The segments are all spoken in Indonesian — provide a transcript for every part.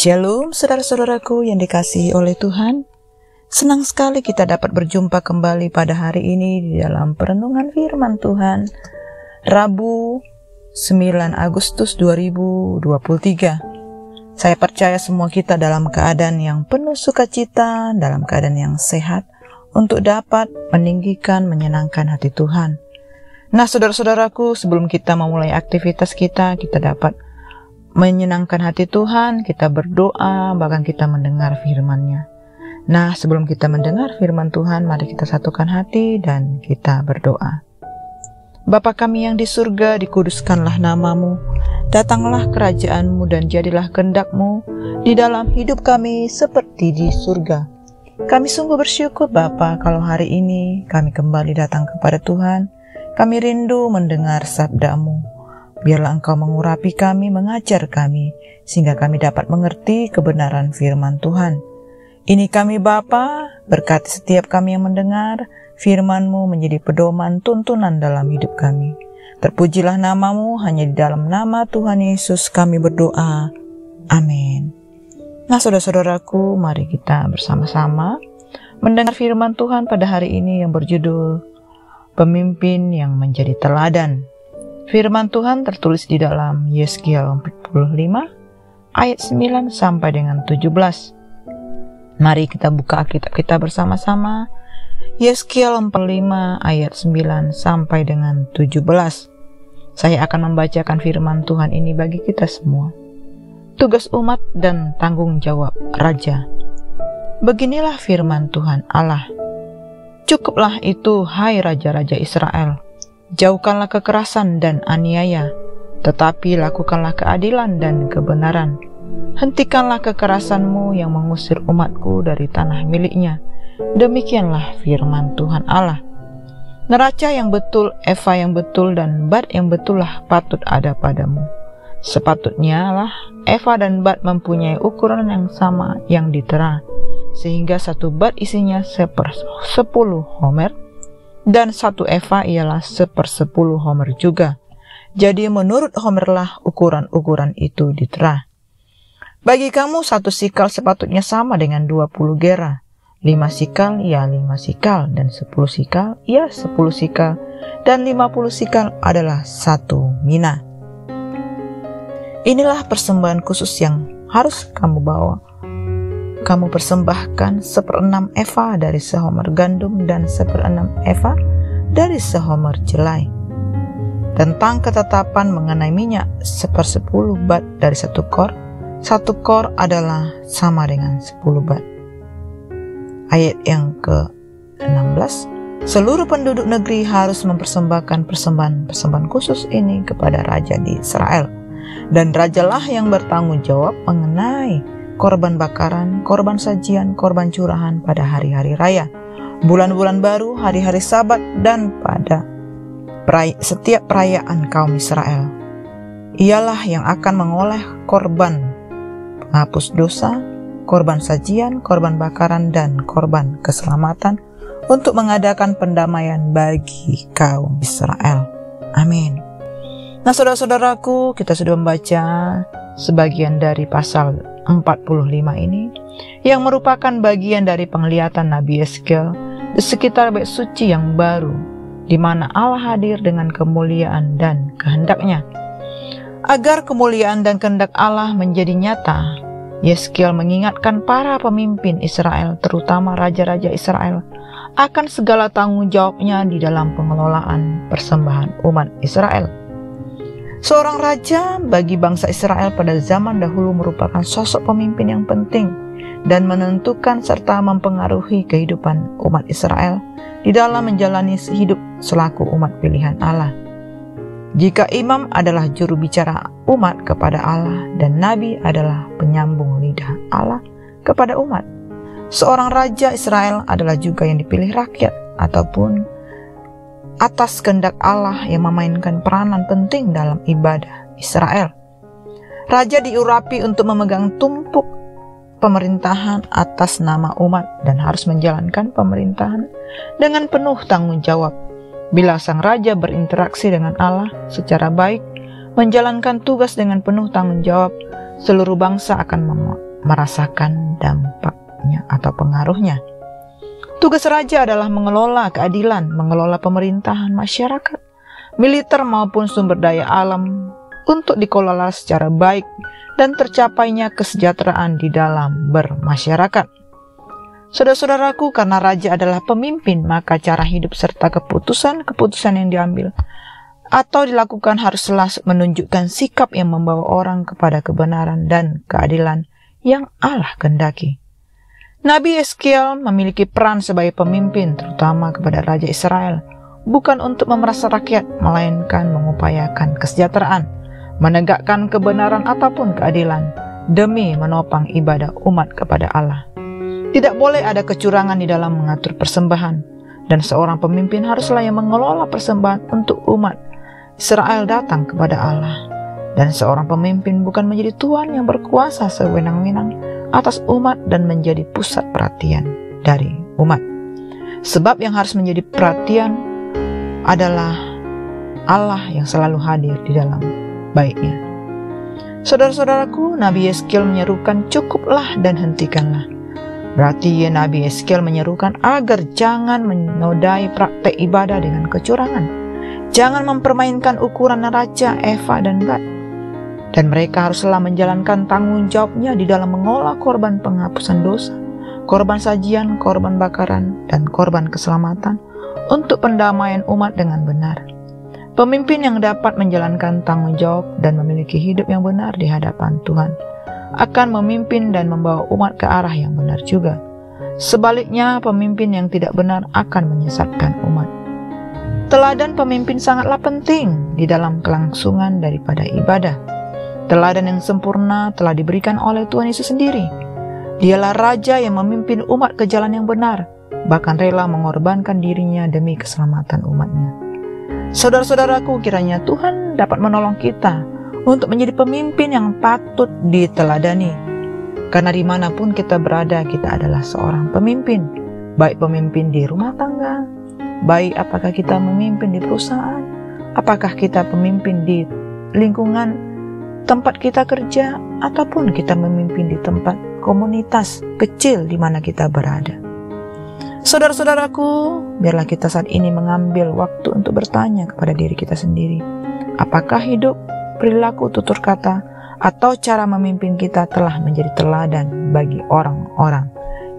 Shalom saudara-saudaraku yang dikasihi oleh Tuhan. Senang sekali kita dapat berjumpa kembali pada hari ini di dalam perenungan firman Tuhan, Rabu 9 Agustus 2023. Saya percaya semua kita dalam keadaan yang penuh sukacita, dalam keadaan yang sehat, untuk dapat meninggikan, menyenangkan hati Tuhan. Nah saudara-saudaraku, sebelum kita memulai aktivitas kita dapat menyenangkan hati Tuhan, kita berdoa, bahkan kita mendengar firman-Nya. Nah, sebelum kita mendengar firman Tuhan, mari kita satukan hati dan kita berdoa. Bapa kami yang di surga, dikuduskanlah nama-Mu, datanglah kerajaan-Mu dan jadilah kehendak-Mu di dalam hidup kami seperti di surga. Kami sungguh bersyukur Bapa kalau hari ini kami kembali datang kepada Tuhan. Kami rindu mendengar sabda-Mu. Biarlah Engkau mengurapi kami, mengajar kami, sehingga kami dapat mengerti kebenaran firman Tuhan. Ini kami Bapa, berkati setiap kami yang mendengar, firman-Mu menjadi pedoman tuntunan dalam hidup kami. Terpujilah nama-Mu, hanya di dalam nama Tuhan Yesus kami berdoa. Amin. Nah saudara-saudaraku, mari kita bersama-sama mendengar firman Tuhan pada hari ini yang berjudul Pemimpin yang menjadi teladan. Firman Tuhan tertulis di dalam Yeskiel 45 ayat 9 sampai dengan 17. Mari kita buka Alkitab kita bersama-sama. Yeskiel 45 ayat 9 sampai dengan 17. Saya akan membacakan firman Tuhan ini bagi kita semua. Tugas umat dan tanggung jawab raja. Beginilah firman Tuhan Allah. Cukuplah itu, hai raja-raja Israel. Jauhkanlah kekerasan dan aniaya, tetapi lakukanlah keadilan dan kebenaran. Hentikanlah kekerasanmu yang mengusir umatku dari tanah miliknya. Demikianlah firman Tuhan Allah. Neraca yang betul, eva yang betul, dan bat yang betullah patut ada padamu. Sepatutnya lah eva dan bat mempunyai ukuran yang sama yang ditera, sehingga satu bat isinya 10 homer, dan satu eva ialah 1/10 homer juga. Jadi menurut homerlah ukuran-ukuran itu ditera. Bagi kamu 1 sikal sepatutnya sama dengan 20 gera. 5 sikal ya 5 sikal, dan 10 sikal ya 10 sikal, dan 50 sikal adalah 1 mina. Inilah persembahan khusus yang harus kamu bawa. Kamu persembahkan 1/6 eva dari sehomer gandum dan 1/6 eva dari sehomer jelai. Tentang ketetapan mengenai minyak, 1/10 bat dari 1 kor. 1 kor adalah sama dengan 10 bat. Ayat yang ke-16. Seluruh penduduk negeri harus mempersembahkan persembahan khusus ini kepada raja di Israel. Dan rajalah yang bertanggung jawab mengenai korban bakaran, korban sajian, korban curahan pada hari-hari raya, bulan-bulan baru, hari-hari sabat, dan pada setiap perayaan kaum Israel. Ialah yang akan mengoleh korban penghapus dosa, korban sajian, korban bakaran, dan korban keselamatan untuk mengadakan pendamaian bagi kaum Israel. Amin. Nah saudara-saudaraku, kita sudah membaca sebagian dari pasal 45 ini, yang merupakan bagian dari penglihatan Nabi Yeskiel di sekitar bait suci yang baru, di mana Allah hadir dengan kemuliaan dan kehendak-Nya. Agar kemuliaan dan kehendak Allah menjadi nyata, Yeskiel mengingatkan para pemimpin Israel, terutama raja-raja Israel, akan segala tanggung jawabnya di dalam pengelolaan persembahan umat Israel. Seorang raja bagi bangsa Israel pada zaman dahulu merupakan sosok pemimpin yang penting dan menentukan serta mempengaruhi kehidupan umat Israel di dalam menjalani hidup selaku umat pilihan Allah. Jika imam adalah juru bicara umat kepada Allah dan nabi adalah penyambung lidah Allah kepada umat, seorang raja Israel adalah juga yang dipilih rakyat ataupun atas kehendak Allah yang memainkan peranan penting dalam ibadah Israel. Raja diurapi untuk memegang tumpuk pemerintahan atas nama umat dan harus menjalankan pemerintahan dengan penuh tanggung jawab. Bila sang raja berinteraksi dengan Allah secara baik, menjalankan tugas dengan penuh tanggung jawab, seluruh bangsa akan merasakan dampaknya atau pengaruhnya. Tugas raja adalah mengelola keadilan, mengelola pemerintahan masyarakat, militer maupun sumber daya alam untuk dikelola secara baik dan tercapainya kesejahteraan di dalam bermasyarakat. Saudara-saudaraku, karena raja adalah pemimpin, maka cara hidup serta keputusan-keputusan yang diambil atau dilakukan haruslah menunjukkan sikap yang membawa orang kepada kebenaran dan keadilan yang Allah kehendaki. Nabi Yeskiel memiliki peran sebagai pemimpin, terutama kepada Raja Israel, bukan untuk memeras rakyat, melainkan mengupayakan kesejahteraan, menegakkan kebenaran ataupun keadilan, demi menopang ibadah umat kepada Allah. Tidak boleh ada kecurangan di dalam mengatur persembahan, dan seorang pemimpin haruslah yang mengelola persembahan untuk umat Israel datang kepada Allah. Dan seorang pemimpin bukan menjadi tuan yang berkuasa sewenang-wenang atas umat dan menjadi pusat perhatian dari umat. Sebab yang harus menjadi perhatian adalah Allah yang selalu hadir di dalam baiknya. Saudara-saudaraku, Nabi Yeskiel menyerukan cukuplah dan hentikanlah. Berarti Nabi Yeskiel menyerukan agar jangan menodai praktek ibadah dengan kecurangan. Jangan mempermainkan ukuran raja, Eva dan Gad. Dan mereka haruslah menjalankan tanggung jawabnya di dalam mengolah korban penghapusan dosa, korban sajian, korban bakaran, dan korban keselamatan untuk pendamaian umat dengan benar. Pemimpin yang dapat menjalankan tanggung jawab dan memiliki hidup yang benar di hadapan Tuhan akan memimpin dan membawa umat ke arah yang benar juga. Sebaliknya, pemimpin yang tidak benar akan menyesatkan umat. Teladan pemimpin sangatlah penting di dalam kelangsungan daripada ibadah. Teladan yang sempurna telah diberikan oleh Tuhan Yesus sendiri. Dialah Raja yang memimpin umat ke jalan yang benar, bahkan rela mengorbankan dirinya demi keselamatan umatnya. Saudara-saudaraku, kiranya Tuhan dapat menolong kita untuk menjadi pemimpin yang patut diteladani. Karena dimanapun kita berada, kita adalah seorang pemimpin. Baik pemimpin di rumah tangga, baik apakah kita memimpin di perusahaan, apakah kita pemimpin di lingkungan tempat kita kerja, ataupun kita memimpin di tempat komunitas kecil di mana kita berada. Saudara-saudaraku, biarlah kita saat ini mengambil waktu untuk bertanya kepada diri kita sendiri. Apakah hidup, perilaku, tutur kata, atau cara memimpin kita telah menjadi teladan bagi orang-orang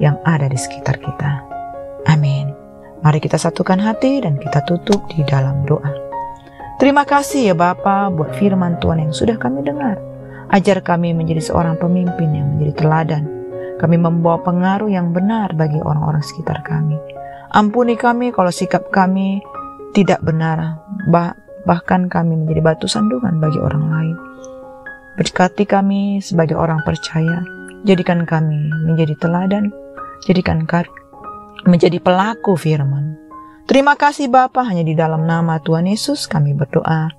yang ada di sekitar kita? Amin. Mari kita satukan hati dan kita tutup di dalam doa. Terima kasih ya Bapa buat firman Tuhan yang sudah kami dengar. Ajar kami menjadi seorang pemimpin yang menjadi teladan. Kami membawa pengaruh yang benar bagi orang-orang sekitar kami. Ampuni kami kalau sikap kami tidak benar, bahkan kami menjadi batu sandungan bagi orang lain. Berkati kami sebagai orang percaya. Jadikan kami menjadi teladan. Jadikan kami menjadi pelaku firman. Terima kasih Bapa, hanya di dalam nama Tuhan Yesus kami berdoa.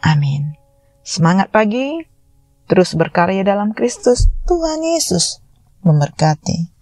Amin. Semangat pagi, terus berkarya dalam Kristus. Tuhan Yesus memberkati.